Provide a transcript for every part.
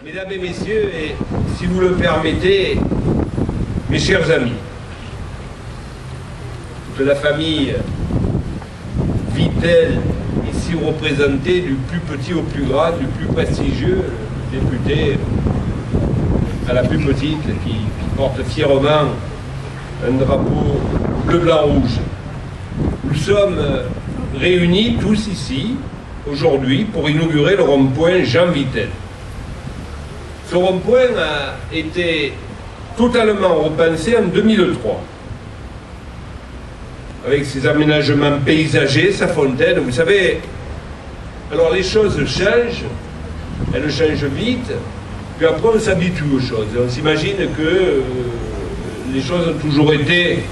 Mesdames et messieurs, et si vous le permettez, mes chers amis, toute la famille Vittel, ici représentée du plus petit au plus grand, du plus prestigieux, le député à la plus petite, qui porte fièrement un drapeau bleu-blanc-rouge. Nous sommes réunis tous ici, aujourd'hui, pour inaugurer le rond-point Jean Vittel. Ce rond-point a été totalement repensé en 2003, avec ses aménagements paysagers, sa fontaine. Vous savez, alors les choses changent, elles changent vite, puis après on s'habitue aux choses. On s'imagine que les choses ont toujours été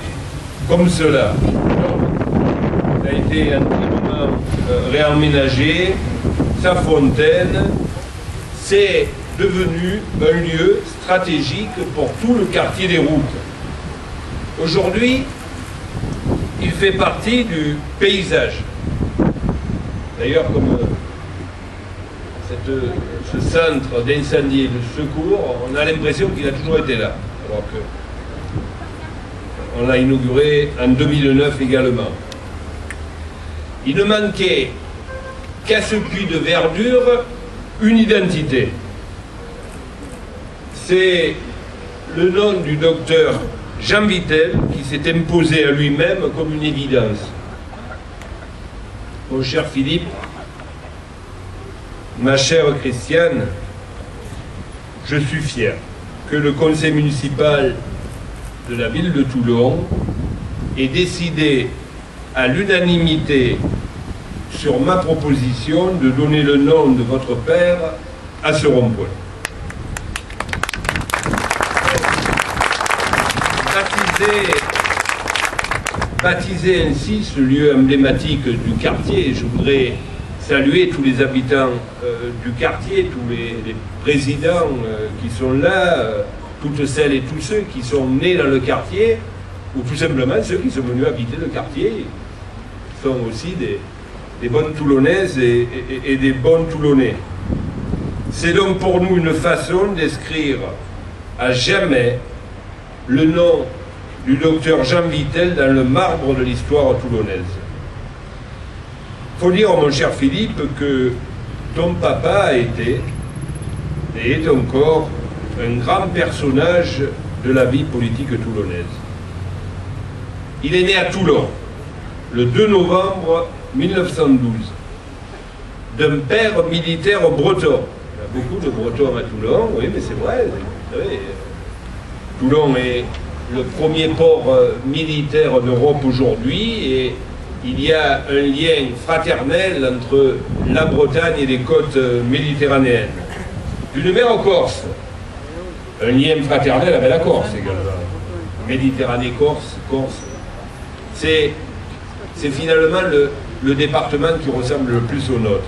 comme cela. Ça a été entièrement réaménagé, sa fontaine, c'est devenu un lieu stratégique pour tout le quartier des Routes. Aujourd'hui, il fait partie du paysage. D'ailleurs, comme ce centre d'incendie et de secours, on a l'impression qu'il a toujours été là, alors que on l'a inauguré en 2009 également. Il ne manquait qu'à ce puits de verdure une identité. C'est le nom du docteur Jean Vittel qui s'est imposé à lui-même comme une évidence. Mon cher Philippe, ma chère Christiane, je suis fier que le conseil municipal de la ville de Toulon ait décidé à l'unanimité sur ma proposition de donner le nom de votre père à ce rond-point. Baptiser ainsi ce lieu emblématique du quartier, je voudrais saluer tous les habitants du quartier, tous les présidents qui sont là, toutes celles et tous ceux qui sont nés dans le quartier, ou tout simplement ceux qui sont venus habiter le quartier, sont aussi des bonnes Toulonnaises et des bons Toulonnais. C'est donc pour nous une façon d'inscrire à jamais le nom du docteur Jean Vittel dans le marbre de l'histoire toulonnaise. Il faut dire, mon cher Philippe, que ton papa a été, et est encore, un grand personnage de la vie politique toulonnaise. Il est né à Toulon, le 2 novembre 1912, d'un père militaire breton. Il y a beaucoup de Bretons à Toulon, oui, mais c'est vrai. Vous savez, Toulon est le premier port militaire d'Europe aujourd'hui, et il y a un lien fraternel entre la Bretagne et les côtes méditerranéennes. D'une mer en Corse, un lien fraternel avec la Corse également. Méditerranée, Corse. C'est finalement le département qui ressemble le plus au nôtre.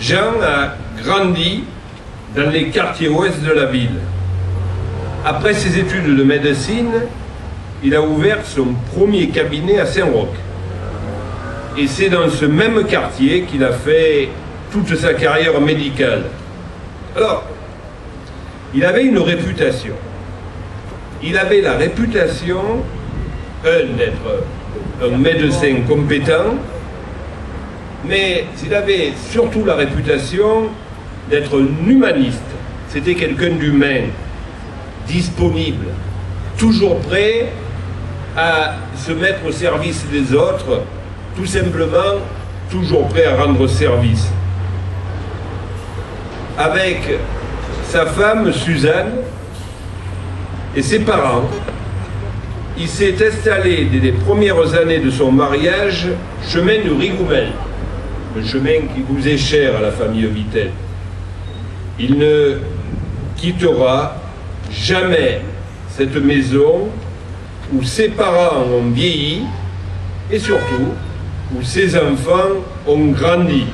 Jean a grandi dans les quartiers ouest de la ville. Après ses études de médecine, il a ouvert son premier cabinet à Saint-Roch. Et c'est dans ce même quartier qu'il a fait toute sa carrière médicale. Alors, il avait une réputation. Il avait la réputation, d'être un médecin compétent, mais il avait surtout la réputation d'être un humaniste. C'était quelqu'un d'humain, disponible, toujours prêt à se mettre au service des autres, tout simplement toujours prêt à rendre service. Avec sa femme Suzanne et ses parents, il s'est installé dès les premières années de son mariage, chemin de Rigoumel, le chemin qui vous est cher à la famille Vittel. Il ne quittera jamais cette maison où ses parents ont vieilli et surtout où ses enfants ont grandi.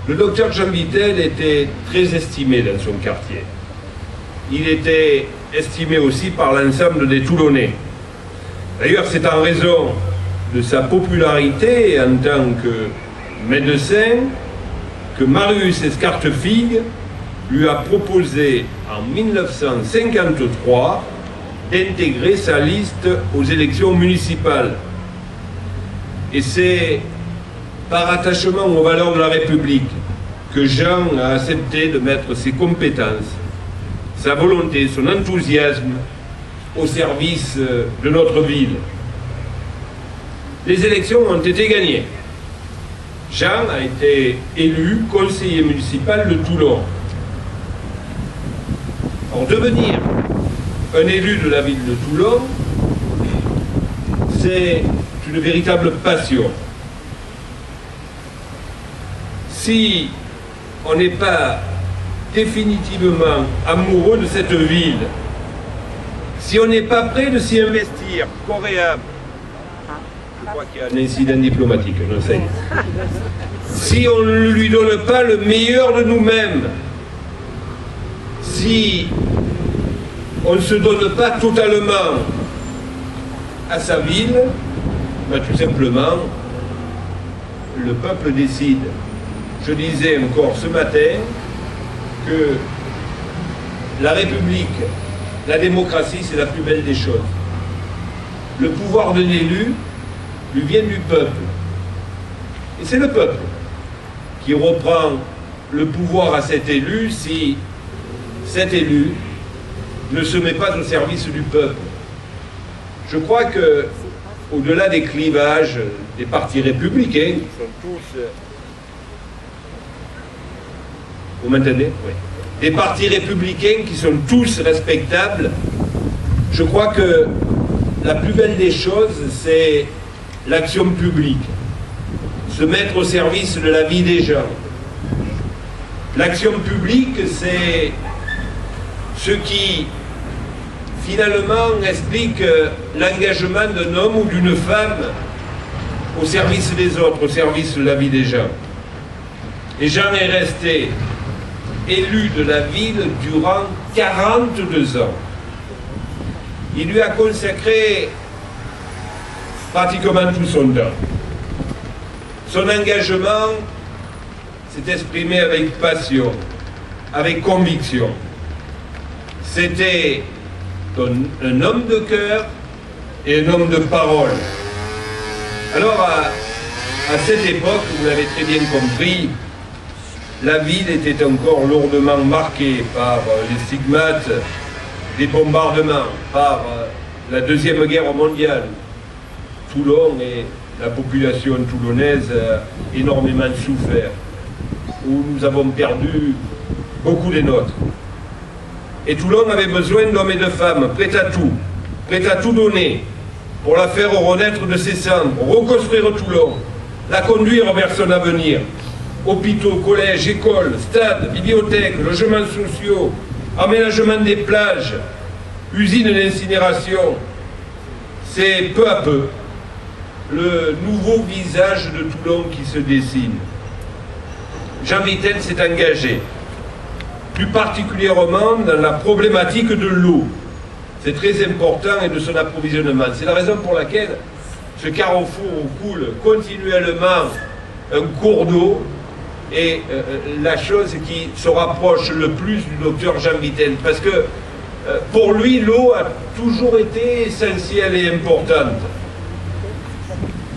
Le docteur Jean Vittel était très estimé dans son quartier. Il était estimé aussi par l'ensemble des Toulonnais. D'ailleurs, c'est en raison de sa popularité en tant que médecin que Marius Escartefig lui a proposé en 1953 d'intégrer sa liste aux élections municipales. Et c'est par attachement aux valeurs de la République que Jean a accepté de mettre ses compétences, sa volonté, son enthousiasme au service de notre ville. Les élections ont été gagnées. Jean a été élu conseiller municipal de Toulon. Alors, devenir un élu de la ville de Toulon, c'est une véritable passion. Si on n'est pas définitivement amoureux de cette ville, si on n'est pas prêt de s'y investir corréable, je crois qu'il y a un incident diplomatique, je sais. Si on ne lui donne pas le meilleur de nous-mêmes, si on ne se donne pas totalement à sa ville, ben tout simplement, le peuple décide. Je disais encore ce matin que la République, la démocratie, c'est la plus belle des choses. Le pouvoir de l'élu lui vient du peuple. Et c'est le peuple qui reprend le pouvoir à cet élu si cet élu ne se met pas au service du peuple. Je crois que, au-delà des clivages des partis républicains, qui sont tous... Vous m'entendez? Oui. Des partis républicains qui sont tous respectables, je crois que la plus belle des choses, c'est l'action publique. Se mettre au service de la vie des gens. L'action publique, c'est ce qui, finalement, explique l'engagement d'un homme ou d'une femme au service des autres, au service de la vie des gens. Et Jean est resté élu de la ville durant 42 ans. Il lui a consacré pratiquement tout son temps. Son engagement s'est exprimé avec passion, avec conviction. C'était un homme de cœur et un homme de parole. Alors, à cette époque, vous l'avez très bien compris, la ville était encore lourdement marquée par les stigmates des bombardements, par la Deuxième Guerre mondiale. Toulon et la population toulonnaise a énormément souffert, où nous avons perdu beaucoup des nôtres. Et Toulon avait besoin d'hommes et de femmes prêts à tout donner pour la faire renaître de ses cendres, reconstruire Toulon, la conduire vers son avenir. Hôpitaux, collèges, écoles, stades, bibliothèques, logements sociaux, aménagement des plages, usines d'incinération. C'est peu à peu le nouveau visage de Toulon qui se dessine. Jean Vittel s'est engagé, plus particulièrement dans la problématique de l'eau. C'est très important, et de son approvisionnement. C'est la raison pour laquelle ce carrefour où coule continuellement un cours d'eau est la chose qui se rapproche le plus du docteur Jean Vittel. Parce que pour lui, l'eau a toujours été essentielle et importante.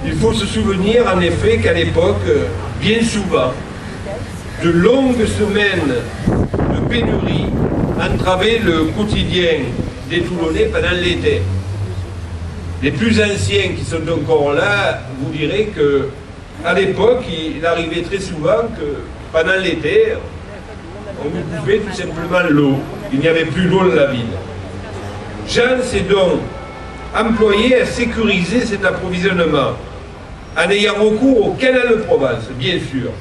Il faut se souvenir en effet qu'à l'époque, bien souvent, de longues semaines de pénurie entravaient le quotidien des Toulonnais pendant l'été. Les plus anciens qui sont encore là vous diraient que à l'époque, il arrivait très souvent que pendant l'été, on nous coupait tout simplement l'eau. Il n'y avait plus d'eau dans la ville. Jean s'est donc employé à sécuriser cet approvisionnement en ayant recours au canal de Provence, bien sûr,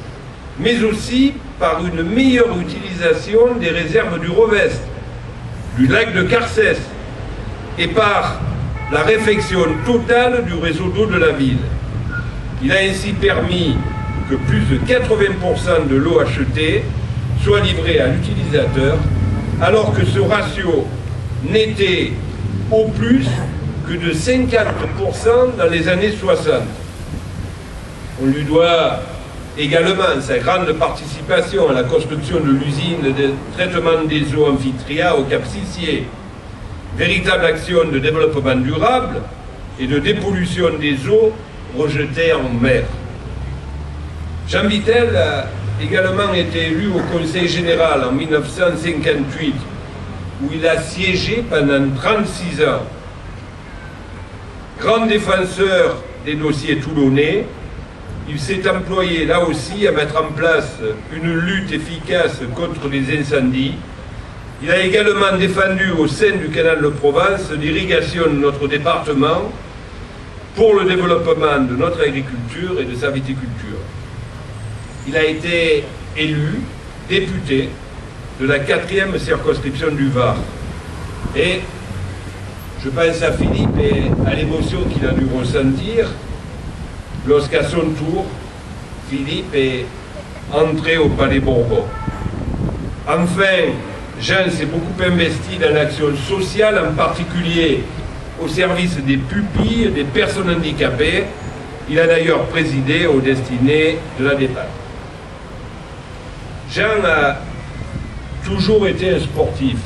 mais aussi par une meilleure utilisation des réserves du Revest, du lac de Carcès, et par la réfection totale du réseau d'eau de la ville. Il a ainsi permis que plus de 80% de l'eau achetée soit livrée à l'utilisateur, alors que ce ratio n'était au plus que de 50% dans les années 60. On lui doit également sa grande participation à la construction de l'usine de traitement des eaux Amphitria au Cap Sissier, véritable action de développement durable et de dépollution des eaux rejetées en mer. Jean Vittel a également été élu au Conseil général en 1958, où il a siégé pendant 36 ans. Grand défenseur des dossiers toulonnais, il s'est employé là aussi à mettre en place une lutte efficace contre les incendies. Il a également défendu au sein du canal de Provence l'irrigation de notre département pour le développement de notre agriculture et de sa viticulture. Il a été élu député de la 4e circonscription du Var. Et je pense à Philippe et à l'émotion qu'il a dû ressentir lorsqu'à son tour, Philippe est entré au Palais Bourbon. Enfin, Jean s'est beaucoup investi dans l'action sociale, en particulier au service des pupilles, des personnes handicapées. Il a d'ailleurs présidé aux destinées de la DEPAC. Jean a toujours été un sportif.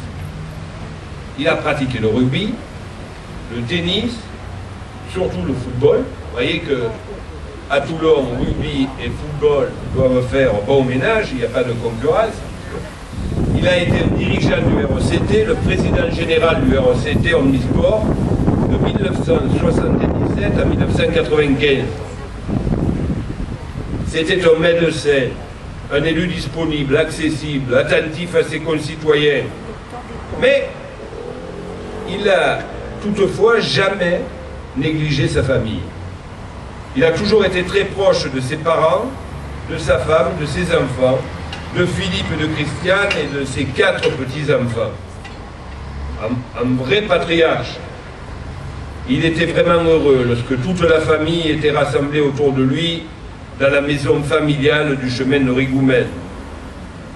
Il a pratiqué le rugby, le tennis, surtout le football. Vous voyez que à Toulon, rugby et football doivent faire bon ménage, il n'y a pas de concurrence. Il a été dirigeant du RECT, le président général du RECT Omnisport de 1977 à 1995. C'était un médecin, un élu disponible, accessible, attentif à ses concitoyens. Mais il n'a toutefois jamais négligé sa famille. Il a toujours été très proche de ses parents, de sa femme, de ses enfants, de Philippe et de Christiane et de ses 4 petits-enfants. Un vrai patriarche. Il était vraiment heureux lorsque toute la famille était rassemblée autour de lui dans la maison familiale du chemin de Rigoumen.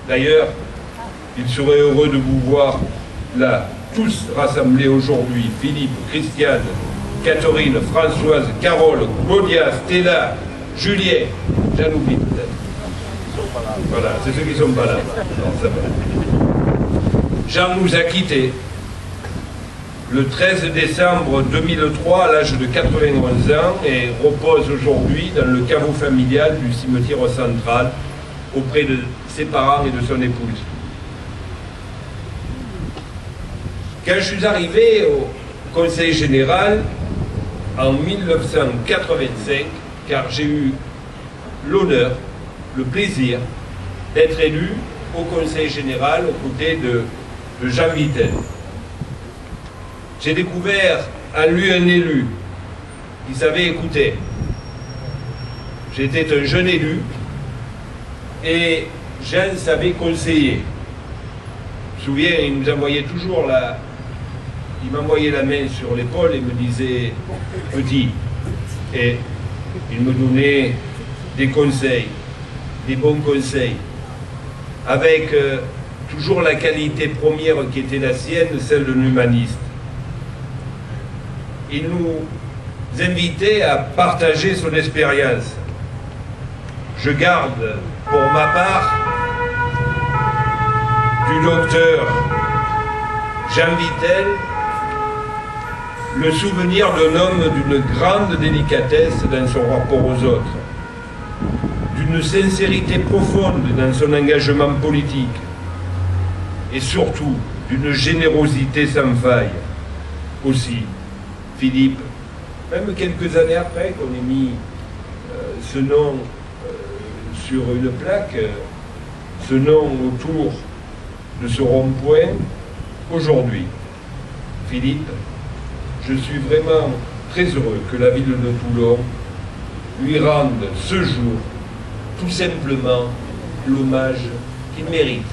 D'ailleurs, il serait heureux de vous voir là, tous rassemblés aujourd'hui, Philippe, Christiane, Catherine, Françoise, Carole, Claudia, Stella, Julien, j'en oublie peut-être. Voilà, c'est ceux qui ne sont pas là. Non, ça va. Jean nous a quittés le 13 décembre 2003 à l'âge de 91 ans et repose aujourd'hui dans le caveau familial du cimetière central auprès de ses parents et de son épouse. Quand je suis arrivé au Conseil général en 1985, car j'ai eu l'honneur, le plaisir d'être élu au Conseil général aux côtés de Jean Vittel. J'ai découvert en lui un élu qui savait écouter. J'étais un jeune élu et Jean savait conseiller. Je me souviens, il nous envoyait toujours il m'envoyait la main sur l'épaule et me disait « petit ». Et il me donnait des conseils, des bons conseils, avec toujours la qualité première qui était la sienne, celle d'un humaniste. Il nous invitait à partager son expérience. Je garde pour ma part du docteur Jean Vittel le souvenir d'un homme d'une grande délicatesse dans son rapport aux autres, d'une sincérité profonde dans son engagement politique et surtout d'une générosité sans faille. Aussi, Philippe, même quelques années après qu'on ait mis ce nom sur une plaque, ce nom autour de ce rond-point, aujourd'hui, Philippe, je suis vraiment très heureux que la ville de Toulon lui rende ce jour tout simplement l'hommage qu'il mérite.